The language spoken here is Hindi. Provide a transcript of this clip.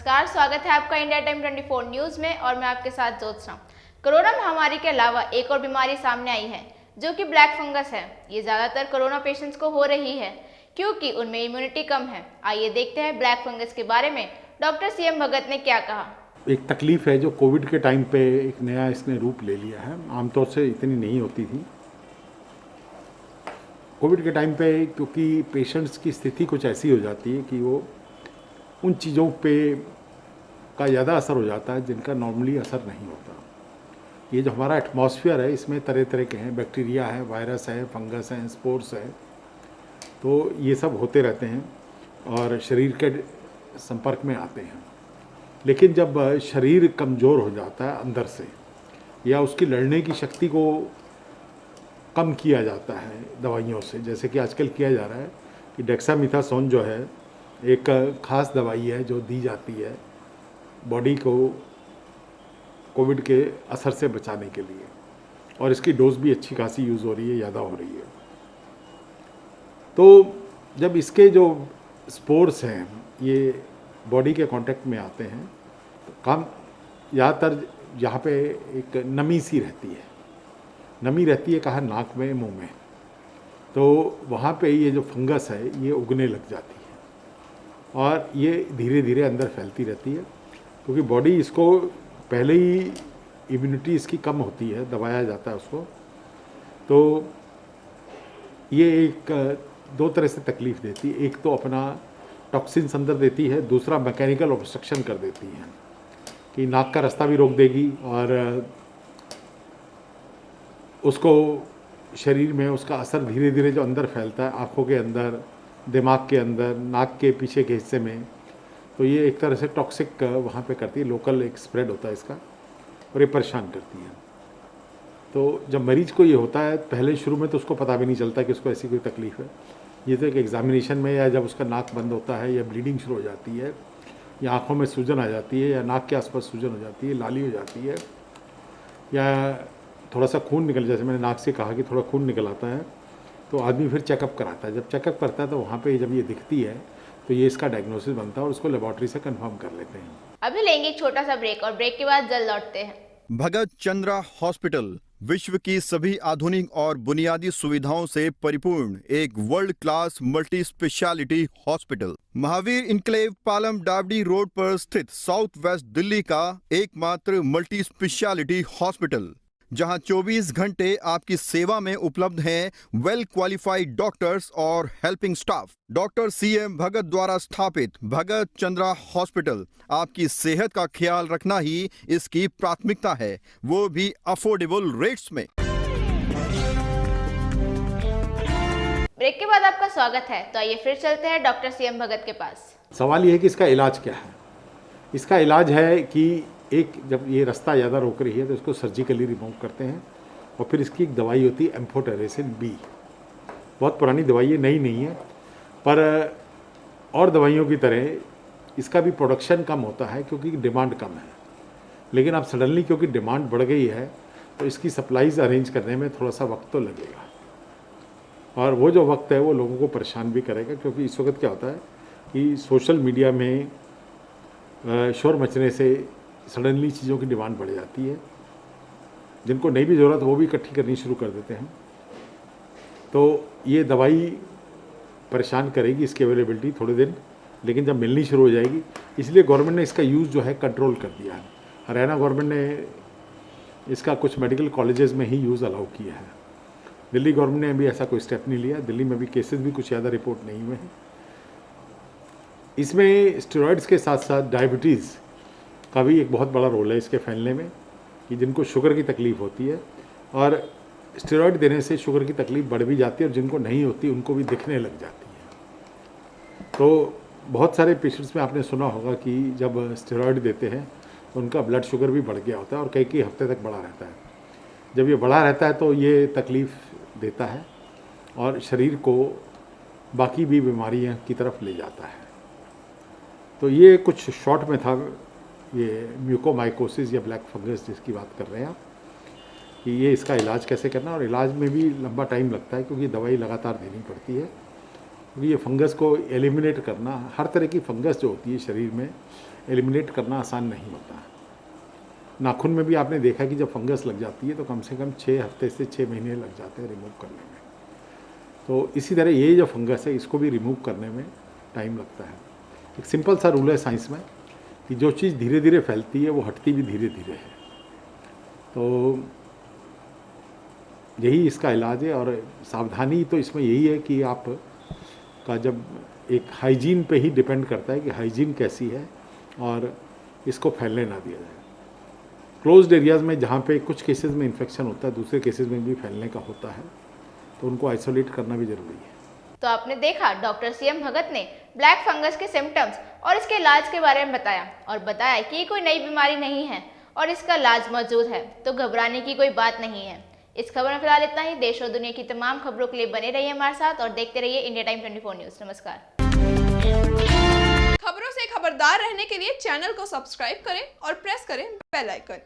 नमस्कार, स्वागत है आपका इंडिया टाइम 24 न्यूज में और मैं आपके साथ ज्योत्सना। कोरोना महामारी के अलावा एक और बीमारी सामने आई है जो कि ब्लैक फंगस है। ये ज्यादातर कोरोना पेशेंट्स को हो रही है क्योंकि उनमें इम्यूनिटी कम है। आइए देखते हैं ब्लैक फंगस के बारे में डॉक्टर सीएम भगत ने क्या कहा। एक तकलीफ है जो कोविड के टाइम पे एक नया इसने रूप ले लिया है। आमतौर से इतनी नहीं होती थी कोविड के टाइम पे, क्योंकि पेशेंट्स की स्थिति कुछ ऐसी हो जाती है कि वो उन चीज़ों पे का ज़्यादा असर हो जाता है जिनका नॉर्मली असर नहीं होता। ये जो हमारा एटमॉस्फेयर है इसमें तरह तरह के हैं, बैक्टीरिया है, वायरस है, फंगस है, स्पोर्स है, तो ये सब होते रहते हैं और शरीर के संपर्क में आते हैं। लेकिन जब शरीर कमज़ोर हो जाता है अंदर से या उसकी लड़ने की शक्ति को कम किया जाता है दवाइयों से, जैसे कि आजकल किया जा रहा है कि डेक्सामेथासोन जो है एक ख़ास दवाई है जो दी जाती है बॉडी को कोविड के असर से बचाने के लिए, और इसकी डोज भी अच्छी खासी यूज़ हो रही है, ज़्यादा हो रही है। तो जब इसके जो स्पोर्स हैं ये बॉडी के कांटेक्ट में आते हैं तो काम ज़्यादातर यहाँ पे एक नमी सी रहती है, नमी रहती है कहाँ, नाक में, मुंह में। तो वहाँ पे ये जो फंगस है ये उगने लग जाती है और ये धीरे धीरे अंदर फैलती रहती है, क्योंकि बॉडी इसको पहले ही इम्यूनिटी इसकी कम होती है, दबाया जाता है उसको। तो ये एक दो तरह से तकलीफ़ देती है। एक तो अपना टॉक्सिन्स अंदर देती है, दूसरा मैकेनिकल ऑब्स्ट्रक्शन कर देती है कि नाक का रास्ता भी रोक देगी और उसको शरीर में उसका असर धीरे धीरे जो अंदर फैलता है, आँखों के अंदर, दिमाग के अंदर, नाक के पीछे के हिस्से में, तो ये एक तरह से टॉक्सिक वहाँ पे करती है, लोकल एक स्प्रेड होता है इसका और ये परेशान करती है। तो जब मरीज को ये होता है पहले शुरू में तो उसको पता भी नहीं चलता कि उसको ऐसी कोई तकलीफ़ है। ये तो एक एग्जामिनेशन में या जब उसका नाक बंद होता है या ब्लीडिंग शुरू हो जाती है या आँखों में सूजन आ जाती है या नाक के आसपास सूजन हो जाती है, लाली हो जाती है, या थोड़ा सा खून निकल, जैसे मैंने नाक से कहा कि थोड़ा खून निकल आता है, तो आदमी फिर चेकअप कराता है। जब चेकअप करता है तो वहाँ पे जब ये दिखती है तो ये इसका डायग्नोसिस बनता है और उसको लेबॉर्ट्री से कंफर्म कर लेते हैं। अभी लेंगे एक छोटा सा ब्रेक और ब्रेक के बाद जल्द लौटते हैं। भगत चंद्रा हॉस्पिटल विश्व की सभी आधुनिक और बुनियादी सुविधाओं से परिपूर्ण एक world class multi speciality hospital, Mahavir enclave, Palam डावडी रोड पर स्थित साउथ वेस्ट दिल्ली का एकमात्र मल्टी स्पेशलिटी हॉस्पिटल, जहां 24 घंटे आपकी सेवा में उपलब्ध हैं वेल क्वालिफाइड डॉक्टर्स और हेल्पिंग स्टाफ। डॉक्टर सीएम भगत द्वारा स्थापित भगत चंद्रा हॉस्पिटल आपकी सेहत का ख्याल रखना ही इसकी प्राथमिकता है, वो भी अफोर्डेबल रेट्स में। ब्रेक के बाद आपका स्वागत है। तो आइए फिर चलते हैं डॉक्टर सीएम भगत के पास। सवाल ये है कि इसका इलाज क्या है। इसका इलाज है कि एक जब ये रास्ता ज़्यादा रोक रही है तो इसको सर्जिकली रिमूव करते हैं और फिर इसकी एक दवाई होती है एम्फोटेरेसिन बी। बहुत पुरानी दवाई है, नई नहीं है, पर और दवाइयों की तरह इसका भी प्रोडक्शन कम होता है क्योंकि डिमांड कम है। लेकिन अब सडनली क्योंकि डिमांड बढ़ गई है तो इसकी सप्लाईज अरेंज करने में थोड़ा सा वक्त तो लगेगा, और वो जो वक्त है वो लोगों को परेशान भी करेगा, क्योंकि इस वक्त क्या होता है कि सोशल मीडिया में शोर मचने से सडनली चीज़ों की डिमांड बढ़ जाती है। जिनको नहीं भी ज़रूरत वो भी इकट्ठी करनी शुरू कर देते हैं। तो ये दवाई परेशान करेगी, इसकी अवेलेबिलिटी थोड़े दिन, लेकिन जब मिलनी शुरू हो जाएगी, इसलिए गवर्नमेंट ने इसका यूज़ जो है कंट्रोल कर दिया है। हरियाणा गवर्नमेंट ने इसका कुछ मेडिकल कॉलेजेस में ही यूज़ अलाउ किया है। दिल्ली गवर्नमेंट ने अभी ऐसा कोई स्टेप नहीं लिया। दिल्ली में भी केसेस भी कुछ ज़्यादा रिपोर्ट नहीं हुए हैं। इसमें स्टेरॉइड्स के साथ साथ डायबिटीज़ का भी एक बहुत बड़ा रोल है इसके फैलने में, कि जिनको शुगर की तकलीफ़ होती है और स्टेरॉइड देने से शुगर की तकलीफ़ बढ़ भी जाती है और जिनको नहीं होती उनको भी दिखने लग जाती है। तो बहुत सारे पेशेंट्स में आपने सुना होगा कि जब स्टेरॉइड देते हैं तो उनका ब्लड शुगर भी बढ़ गया होता है और कई कई हफ्ते तक बढ़ा रहता है। जब ये बढ़ा रहता है तो ये तकलीफ़ देता है और शरीर को बाकी भी बीमारियों की तरफ ले जाता है। तो ये कुछ शॉर्ट में था, ये म्यूकोमाइकोसिस या ब्लैक फंगस जिसकी बात कर रहे हैं आप, कि ये इसका इलाज कैसे करना, और इलाज में भी लंबा टाइम लगता है क्योंकि दवाई लगातार देनी पड़ती है क्योंकि ये फंगस को एलिमिनेट करना, हर तरह की फंगस जो होती है शरीर में एलिमिनेट करना आसान नहीं होता है। नाखून में भी आपने देखा कि जब फंगस लग जाती है तो कम से कम 6 हफ्ते से 6 महीने लग जाते हैं रिमूव करने में। तो इसी तरह ये जो फंगस है इसको भी रिमूव करने में टाइम लगता है। एक सिंपल सा रूल है साइंस में कि जो चीज़ धीरे धीरे फैलती है वो हटती भी धीरे धीरे है। तो यही इसका इलाज है। और सावधानी तो इसमें यही है कि आप का जब एक हाइजीन पे ही डिपेंड करता है कि हाइजीन कैसी है और इसको फैलने ना दिया जाए। क्लोज्ड एरियाज़ में जहाँ पे कुछ केसेस में इन्फेक्शन होता है, दूसरे केसेस में भी फैलने का होता है, तो उनको आइसोलेट करना भी ज़रूरी है। तो आपने देखा डॉक्टर सीएम भगत ने ब्लैक फंगस के सिम्टम्स और इसके इलाज के बारे में बताया और बताया कि ये कोई नई बीमारी नहीं है और इसका इलाज मौजूद है, तो घबराने की कोई बात नहीं है। इस खबर में फिलहाल इतना ही। देश और दुनिया की तमाम खबरों के लिए बने रहिए हमारे साथ और देखते रहिए इंडिया टाइम 24 न्यूज़। नमस्कार। खबरों से खबरदार रहने के लिए चैनल को सब्सक्राइब करें और प्रेस करें बेल आइकन।